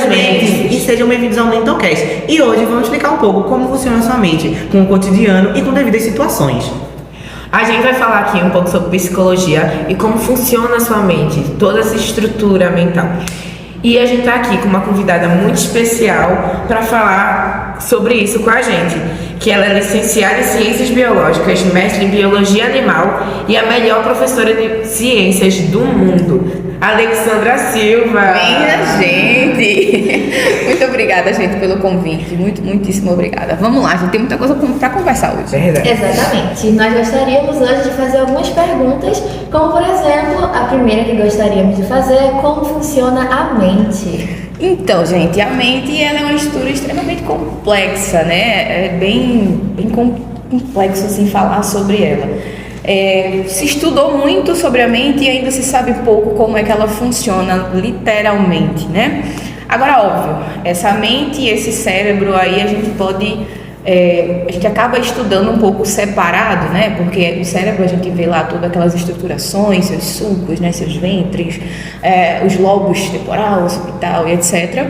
presentes e sejam bem-vindos ao Mentocast. E hoje vamos explicar um pouco como funciona a sua mente, com o cotidiano e com devidas situações. A gente vai falar aqui um pouco sobre psicologia e como funciona a sua mente, toda essa estrutura mental. E a gente tá aqui com uma convidada muito especial para falar sobre isso com a gente, que ela é licenciada em Ciências Biológicas, mestre em Biologia Animal e a melhor professora de ciências do mundo, Alexandra Silva. Minha gente! Muito obrigada, gente, pelo convite. Muitíssimo obrigada. Vamos lá, a gente tem muita coisa para conversar hoje. Verdade. Exatamente. Nós gostaríamos hoje de fazer algumas perguntas, como por exemplo, a primeira que gostaríamos de fazer é como funciona a mente. Então, gente, a mente ela é uma estrutura extremamente complexa, né? É bem complexo assim falar sobre ela. Se estudou muito sobre a mente e ainda se sabe pouco como é que ela funciona literalmente, né? Agora, óbvio, essa mente e esse cérebro aí a gente acaba estudando um pouco separado, né? Porque no cérebro a gente vê lá todas aquelas estruturações, seus sulcos, né? Seus ventres, os lobos temporal, occipital e etc.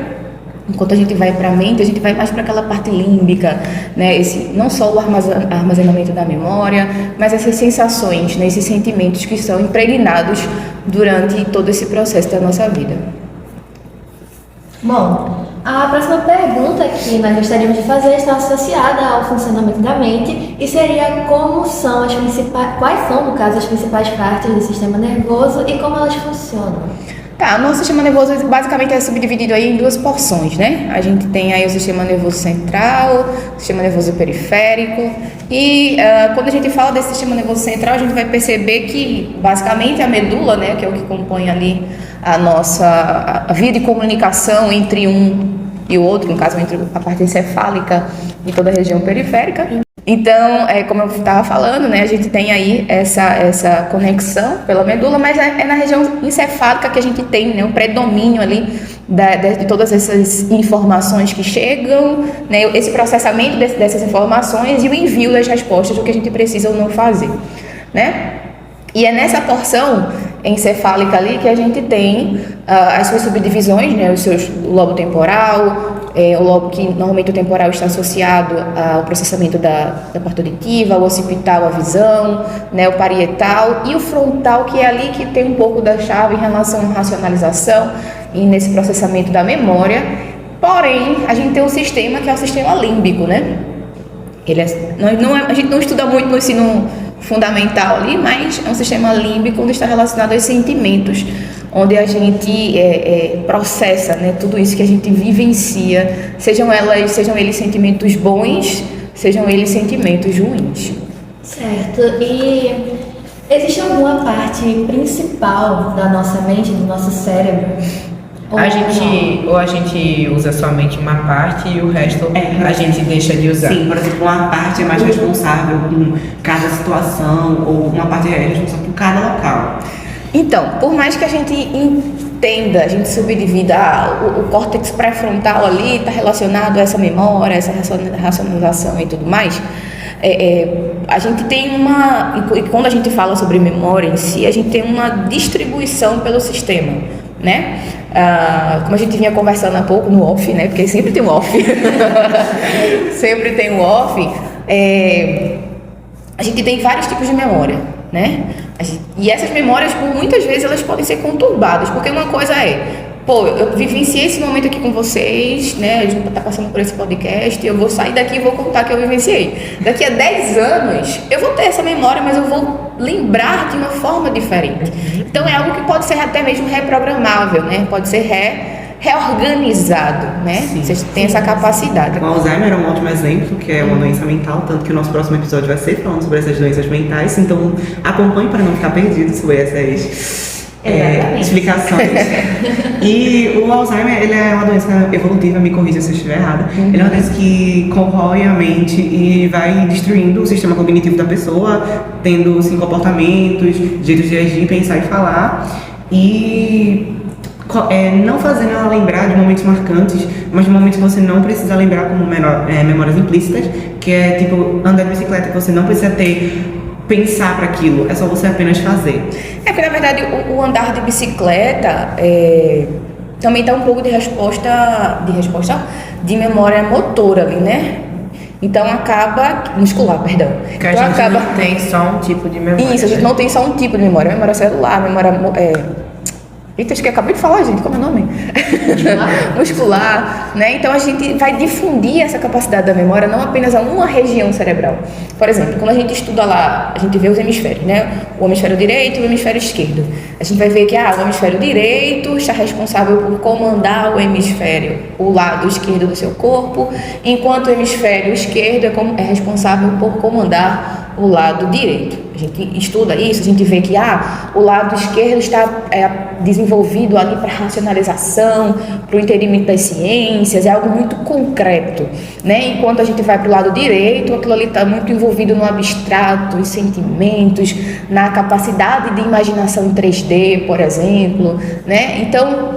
Enquanto a gente vai para a mente, a gente vai mais para aquela parte límbica, né? Não só o armazenamento da memória, mas essas sensações, né? Esses sentimentos que são impregnados durante todo esse processo da nossa vida. Bom, a próxima pergunta que nós gostaríamos de fazer está associada ao funcionamento da mente e seria quais são, no caso, as principais partes do sistema nervoso e como elas funcionam. Tá, o nosso sistema nervoso basicamente é subdividido aí em duas porções, né? A gente tem aí o sistema nervoso central, o sistema nervoso periférico e quando a gente fala desse sistema nervoso central, a gente vai perceber que basicamente a medula, né, que é o que compõe ali a via de comunicação entre um e o outro, no caso entre a parte encefálica e toda a região periférica. Então, como eu estava falando, né, a gente tem aí essa conexão pela medula, mas é na região encefálica que a gente tem, né, o predomínio ali de todas essas informações que chegam, né, esse processamento dessas informações e o envio das respostas do que a gente precisa ou não fazer, né? E é nessa porção encefálica ali que a gente tem as suas subdivisões, né, o lobo temporal, o lobo que normalmente o temporal está associado ao processamento da parte auditiva, o occipital a visão, né, o parietal e o frontal que é ali que tem um pouco da chave em relação à racionalização e nesse processamento da memória. Porém, a gente tem um sistema que é o sistema límbico, né? A gente não estuda muito no ensino fundamental ali, mas é um sistema límbico onde está relacionado aos sentimentos, onde a gente processa, né, tudo isso que a gente vivencia, sejam eles sentimentos bons, sejam eles sentimentos ruins. Certo. E existe alguma parte principal da nossa mente, do nosso cérebro? A gente usa somente uma parte e o resto a gente deixa de usar. Sim, por exemplo, uma parte é mais responsável por cada situação ou uma parte é responsável por cada local. Então, por mais que a gente entenda, a gente subdivida, o córtex pré-frontal ali está relacionado a essa memória, essa racionalização e tudo mais, a gente tem e quando a gente fala sobre memória em si, a gente tem uma distribuição pelo sistema, né? Como a gente vinha conversando há pouco no off, né? Porque sempre tem um off. Sempre tem um off. A gente tem vários tipos de memória, né? E essas memórias, por muitas vezes, elas podem ser conturbadas, porque uma coisa eu vivenciei esse momento aqui com vocês, né? A gente tá passando por esse podcast, eu vou sair daqui e vou contar que eu vivenciei. Daqui a 10 anos, eu vou ter essa memória, mas eu vou lembrar de uma forma diferente. Então, é algo que pode ser até mesmo reprogramável, né? Pode ser reorganizado, né? Sim. Vocês têm essa capacidade. O Alzheimer é um ótimo exemplo, que é uma doença mental, tanto que o nosso próximo episódio vai ser falando sobre essas doenças mentais, então acompanhe para não ficar perdido sobre essas explicações. E o Alzheimer, ele é uma doença evolutiva, me corrija se eu estiver errada. Ele é uma doença que corrói a mente e vai destruindo o sistema cognitivo da pessoa, tendo assim, comportamentos, jeitos de agir, pensar e falar, e não fazendo ela lembrar de momentos marcantes, mas de momentos que você não precisa lembrar como memórias implícitas, que é tipo andar de bicicleta, que você não precisa pensar para aquilo, é só você apenas fazer. Porque na verdade o andar de bicicleta também dá um pouco de memória motora ali, né? Então acaba, muscular, perdão. Porque a então gente acaba, não tem só um tipo de memória. isso, a gente não tem só um tipo de memória celular, eita, acho que eu acabei de falar, gente, como é o nome? Muscular, né? Então a gente vai difundir essa capacidade da memória não apenas a uma região cerebral. Por exemplo, quando a gente estuda lá, a gente vê os hemisférios, né? O hemisfério direito e o hemisfério esquerdo. A gente vai ver que o hemisfério direito está responsável por comandar o lado esquerdo do seu corpo, enquanto o hemisfério esquerdo é responsável por comandar o lado direito. A gente estuda isso, a gente vê que o lado esquerdo está desenvolvido ali para racionalização, para o entendimento das ciências, é algo muito concreto, né? Enquanto a gente vai para o lado direito, aquilo ali está muito envolvido no abstrato, em sentimentos, na capacidade de imaginação em 3D, por exemplo, né? Então,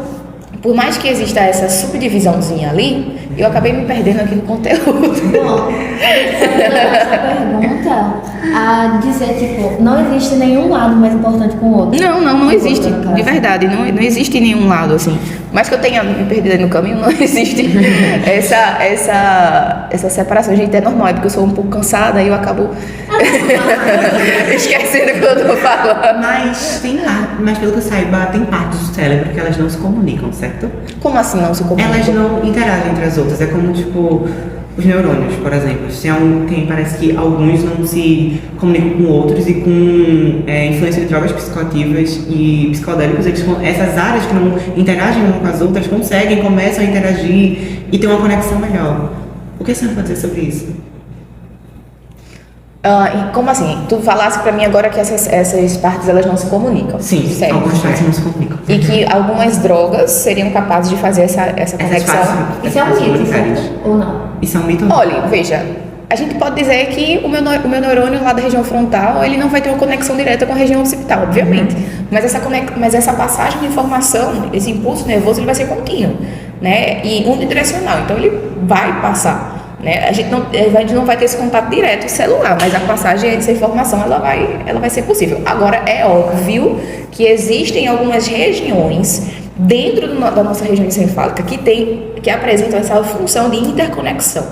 por mais que exista essa subdivisãozinha ali, eu acabei me perdendo aqui no conteúdo. Bom, essa pergunta a dizer, tipo, não existe nenhum lado mais importante que o outro. Não existe, de verdade, não existe nenhum lado, assim. Mas que eu tenha me perdido aí no caminho, não existe essa separação. Gente, é normal, é porque eu sou um pouco cansada e eu acabo esquecendo o que eu tô falando. Mas pelo que eu saiba, tem partes do cérebro que elas não se comunicam, certo? Como assim não se comunicam? Elas não interagem entre as outras. É como, tipo, os neurônios, por exemplo. Parece que alguns não se comunicam com outros e com influência de drogas psicoativas e psicodélicos, essas áreas que não interagem umas com as outras começam a interagir e ter uma conexão melhor. O que você vai dizer sobre isso? E como assim? Tu falasse pra mim agora que essas partes elas não se comunicam. Sim, certo? algumas partes não se comunicam. E que algumas drogas seriam capazes de fazer essa conexão. Isso é um mito, certo? Ou não? Isso é um mito ou não? Olha, veja, a gente pode dizer que o meu neurônio lá da região frontal, ele não vai ter uma conexão direta com a região occipital, obviamente. Mas essa passagem de informação, esse impulso nervoso, ele vai ser contínuo, né? E unidirecional. Então ele vai passar. Né? A gente não vai ter esse contato direto celular, mas a passagem dessa informação ela vai ser possível. Agora, é óbvio que existem algumas regiões dentro da nossa região encefálica que apresentam essa função de interconexão.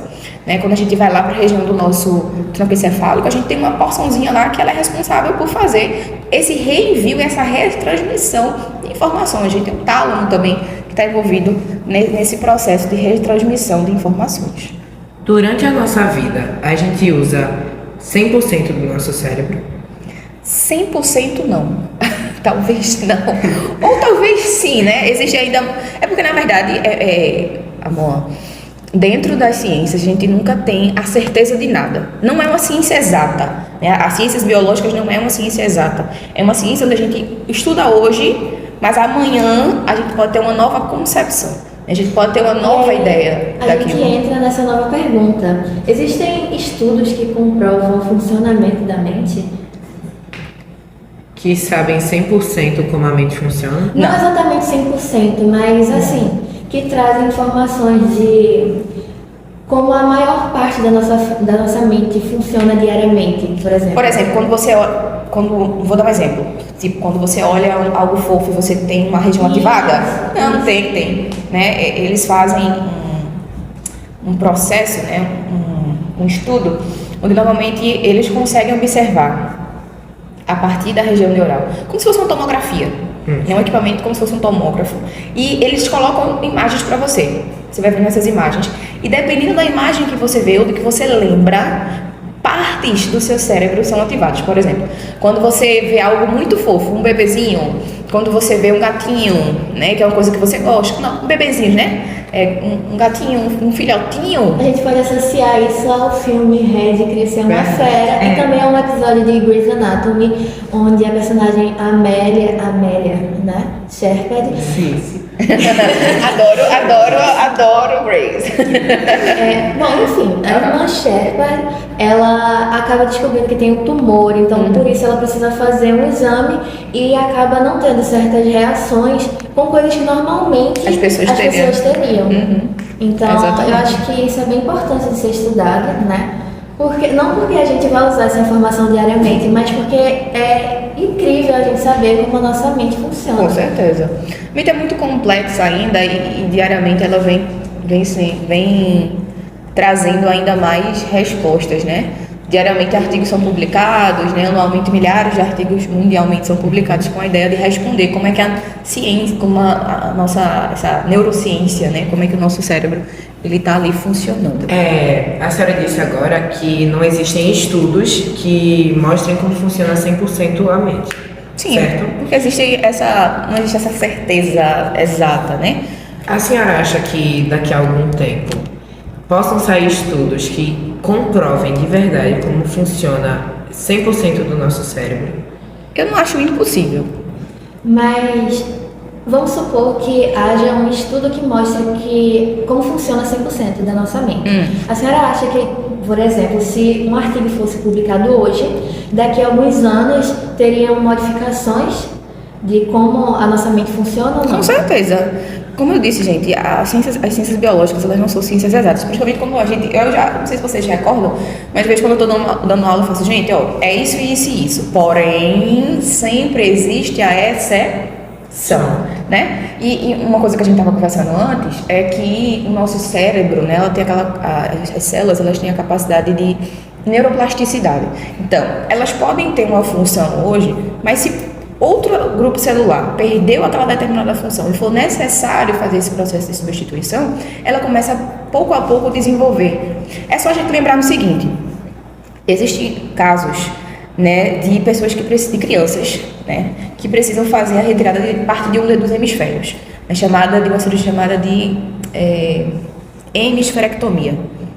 Né? Quando a gente vai lá para a região do nosso tronco encefálico, a gente tem uma porçãozinha lá que ela é responsável por fazer esse reenvio, essa retransmissão de informações. A gente tem o tálamo também que está envolvido nesse processo de retransmissão de informações. Durante a nossa vida, a gente usa 100% do nosso cérebro? 100% não. Talvez não. Ou talvez sim, né? Existe ainda... É porque, na verdade, amor, dentro das ciências, a gente nunca tem a certeza de nada. Não é uma ciência exata. Né? As ciências biológicas não é uma ciência exata. É uma ciência onde a gente estuda hoje, mas amanhã a gente pode ter uma nova concepção. A gente pode ter uma nova ideia daquilo. A gente entra nessa nova pergunta. Existem estudos que comprovam o funcionamento da mente? Que sabem 100% como a mente funciona? Não exatamente 100%, mas assim, que trazem informações de como a maior parte da nossa mente funciona diariamente, por exemplo. Por exemplo, vou dar um exemplo. Tipo, quando você olha algo fofo e você tem uma região ativada? Não, tem. Né? Eles fazem um processo, né? um estudo, onde normalmente eles conseguem observar a partir da região neural, como se fosse uma tomografia. É um equipamento como se fosse um tomógrafo. E eles colocam imagens para você. Você vai vendo essas imagens. E dependendo da imagem que você vê ou do que você lembra, partes do seu cérebro são ativadas. Por exemplo, quando você vê algo muito fofo, um bebezinho, quando você vê um gatinho, né, que é uma coisa que você gosta, não, um bebezinho, né, um gatinho, um filhotinho. A gente pode associar isso ao filme Red, Crescer uma Fera, e também a um episódio de Grey's Anatomy, onde a personagem Amélia, né, Shepard. Sim. Adoro Grace. Bom, enfim, a irmã Shepard, ela acaba descobrindo que tem um tumor, então por isso ela precisa fazer um exame e acaba não tendo certas reações com coisas que normalmente as pessoas teriam. Então, Exatamente. eu acho que isso é bem importante de ser estudado, né? Não porque a gente vai usar essa informação diariamente, mas porque é incrível a gente saber como a nossa mente funciona. Com certeza. A mente é muito complexa ainda e diariamente ela vem trazendo ainda mais respostas, né? Diariamente artigos são publicados, né? Anualmente milhares de artigos mundialmente são publicados com a ideia de responder como é que a ciência, como a nossa essa neurociência, né? Como é que o nosso cérebro ele está ali funcionando. A senhora disse agora que não existem estudos que mostrem como funciona 100% a mente. Sim, certo? porque não existe essa certeza exata, né? A senhora acha que daqui a algum tempo possam sair estudos que comprovem de verdade como funciona 100% do nosso cérebro? Eu não acho impossível. Mas vamos supor que haja um estudo que mostre como funciona 100% da nossa mente. A senhora acha que, por exemplo, se um artigo fosse publicado hoje, daqui a alguns anos teriam modificações de como a nossa mente funciona ou não? Com certeza. Como eu disse, gente, as ciências biológicas, elas não são ciências exatas. Principalmente quando eu já, não sei se vocês recordam, mas às vezes quando eu estou dando aula, eu falo assim, gente, é isso e isso e isso. Porém, sempre existe a exceção, né? E uma coisa que a gente estava conversando antes é que o nosso cérebro, né, ela tem as células, elas têm a capacidade de neuroplasticidade. Então, elas podem ter uma função hoje, mas se outro grupo celular perdeu aquela determinada função e for necessário fazer esse processo de substituição, ela começa pouco a pouco a desenvolver. É só a gente lembrar no seguinte: existem casos, né, de pessoas de crianças, né, que precisam fazer a retirada de parte de um dos hemisférios, de uma cirurgia chamada de hemisferectomia,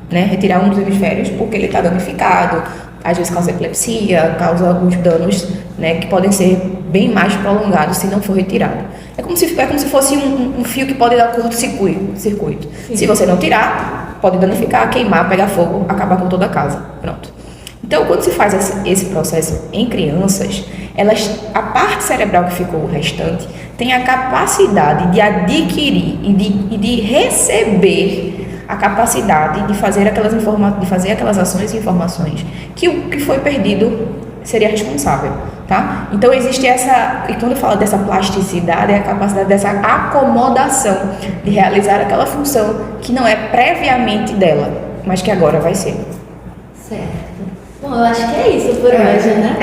né, retirar um dos hemisférios porque ele está danificado, às vezes causa epilepsia, causa alguns danos, né, que podem ser bem mais prolongados se não for retirado. É como se fosse um fio que pode dar curto-circuito. Se você não tirar, pode danificar, queimar, pegar fogo, acabar com toda a casa. Pronto. Então, quando se faz esse processo em crianças, a parte cerebral que ficou o restante tem a capacidade de adquirir e de receber a capacidade de fazer aquelas ações e informações que o que foi perdido seria responsável, tá? Então existe e quando eu falo dessa plasticidade, é a capacidade dessa acomodação de realizar aquela função que não é previamente dela, mas que agora vai ser. Certo. Bom, eu acho que é isso por hoje, né?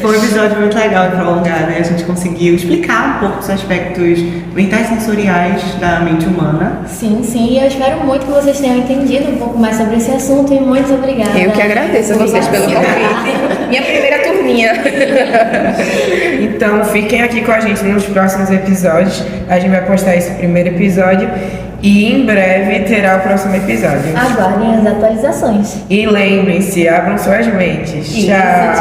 Foi um episódio muito legal de prolongar, né? A gente conseguiu explicar um pouco os aspectos mentais e sensoriais da mente humana. Sim, e eu espero muito que vocês tenham entendido um pouco mais sobre esse assunto e muito obrigada. Eu que agradeço a vocês pelo convite. Minha primeira turminha. Então, fiquem aqui com a gente nos próximos episódios. A gente vai postar esse primeiro episódio e em breve terá o próximo episódio. Aguardem as atualizações. E lembrem-se, abram suas mentes. Tchau.